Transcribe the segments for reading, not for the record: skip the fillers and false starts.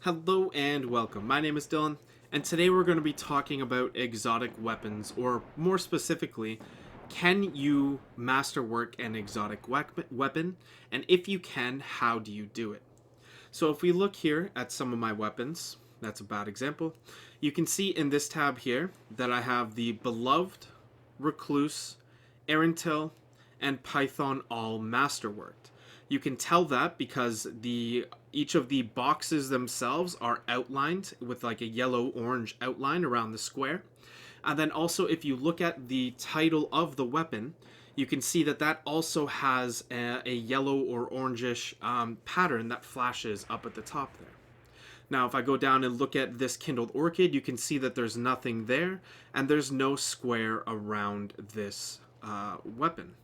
Hello and welcome. My name is Dylan, and today we're going to be talking about exotic weapons, or more specifically, can you masterwork an exotic weapon? And if you can, how do you do it? So if we look here at some of my weapons, that's a bad example, you can see in this tab here that I have the Beloved, Recluse, Erentil, and Python all masterworked. You can tell that because each of the boxes themselves are outlined with like a yellow-orange outline around the square. And then also if you look at the title of the weapon, you can see that that also has a yellow or orangish pattern that flashes up at the top there. Now, if I go down and look at this Kindled Orchid, you can see that there's nothing there, and there's no square around this weapon.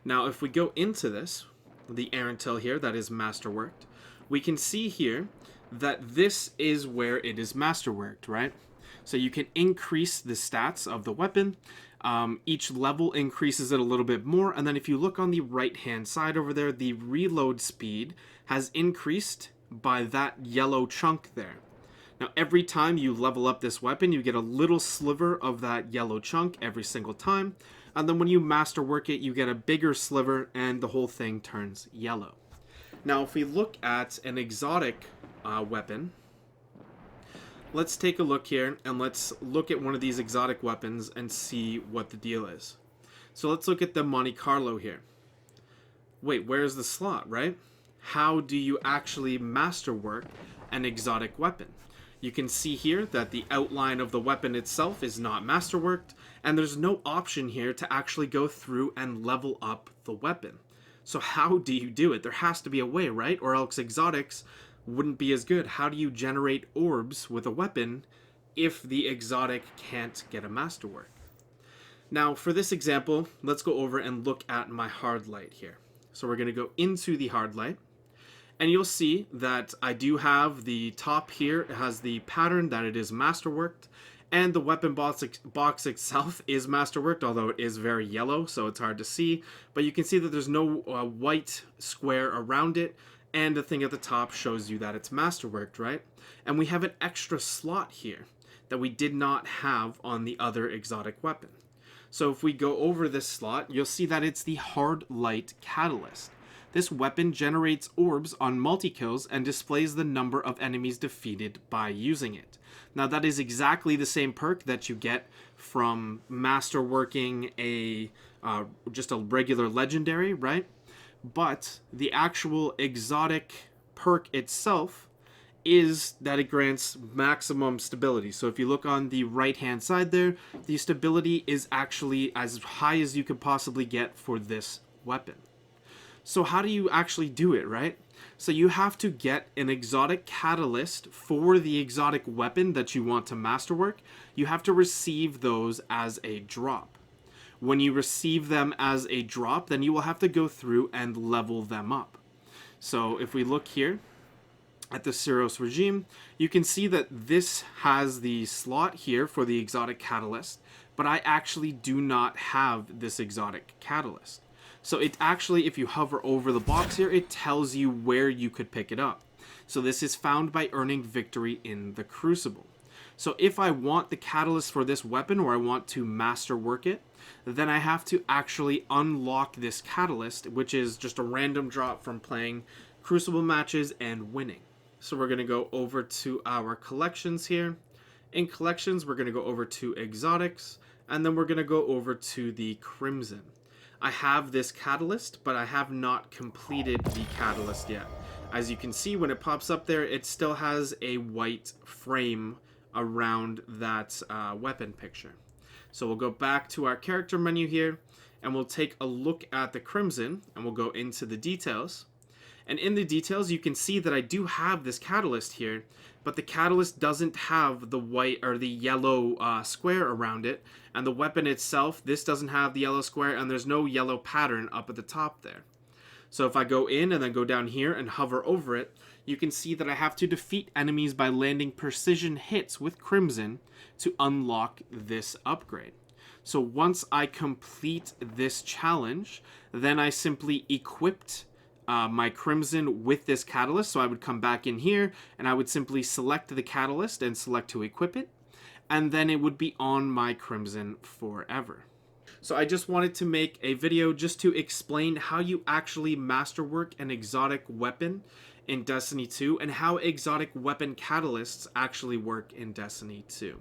Now, if we go into this, the Erentil here, that is masterworked, we can see here that this is where it is masterworked, right? So you can increase the stats of the weapon. Each level increases it a little bit more, and then if you look on the right-hand side over there, the reload speed has increased by that yellow chunk there. Now, every time you level up this weapon, you get a little sliver of that yellow chunk every single time. And then when you masterwork it, you get a bigger sliver and the whole thing turns yellow. Now, if we look at an exotic weapon, let's take a look here and let's look at one of these exotic weapons and see what the deal is. So let's look at the Monte Carlo here. Wait, where's the slot, right? How do you actually masterwork an exotic weapon? You can see here that the outline of the weapon itself is not masterworked, and there's no option here to actually go through and level up the weapon. So how do you do it? There has to be a way, right? Or else exotics wouldn't be as good. How do you generate orbs with a weapon if the exotic can't get a masterwork? Now, for this example, let's go over and look at my hard light here. So we're going to go into the hard light. And you'll see that I do have the top here. It has the pattern that it is masterworked. And the weapon box itself is masterworked, although it is very yellow, so it's hard to see. But you can see that there's no white square around it. And the thing at the top shows you that it's masterworked, right? And we have an extra slot here that we did not have on the other exotic weapon. So if we go over this slot, you'll see that it's the hard light catalyst. This weapon generates orbs on multi-kills and displays the number of enemies defeated by using it. Now that is exactly the same perk that you get from masterworking just a regular legendary, right? But the actual exotic perk itself is that it grants maximum stability. So if you look on the right hand side there, the stability is actually as high as you could possibly get for this weapon. So how do you actually do it, right? So you have to get an exotic catalyst for the exotic weapon that you want to masterwork. You have to receive those as a drop. When you receive them as a drop, then you will have to go through and level them up. So if we look here at the SUROS regime, you can see that this has the slot here for the exotic catalyst, but I actually do not have this exotic catalyst. So it actually, if you hover over the box here, it tells you where you could pick it up. So this is found by earning victory in the Crucible. So if I want the catalyst for this weapon, or I want to masterwork it, then I have to actually unlock this catalyst, which is just a random drop from playing Crucible matches and winning. So we're going to go over to our collections here. In collections, we're going to go over to exotics, and then we're going to go over to the Crimson. I have this catalyst, but I have not completed the catalyst yet. As you can see, when it pops up there, it still has a white frame around that weapon picture. So we'll go back to our character menu here, and we'll take a look at the Crimson, and we'll go into the details. And in the details, you can see that I do have this catalyst here, but the catalyst doesn't have the white or the yellow square around it. And the weapon itself, this doesn't have the yellow square, and there's no yellow pattern up at the top there. So if I go in and then go down here and hover over it, you can see that I have to defeat enemies by landing precision hits with Crimson to unlock this upgrade. So once I complete this challenge, then I simply equipped my crimson with this catalyst. So I would come back in here and I would simply select the catalyst and select to equip it. And then it would be on my crimson forever. So I just wanted to make a video just to explain how you actually masterwork an exotic weapon in Destiny 2 and how exotic weapon catalysts actually work in Destiny 2.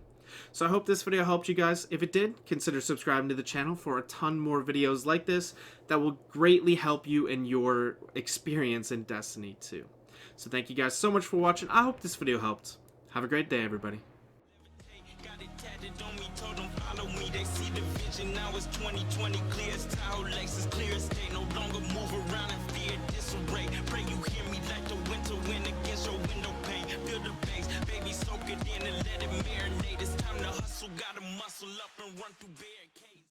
So I hope this video helped you guys. If it did, consider subscribing to the channel for a ton more videos like this that will greatly help you in your experience in Destiny 2. So thank you guys so much for watching. I hope this video helped. Have a great day, everybody. Got it tatted on me, told them follow me. They see the vision, now it's 2020, clear as towel.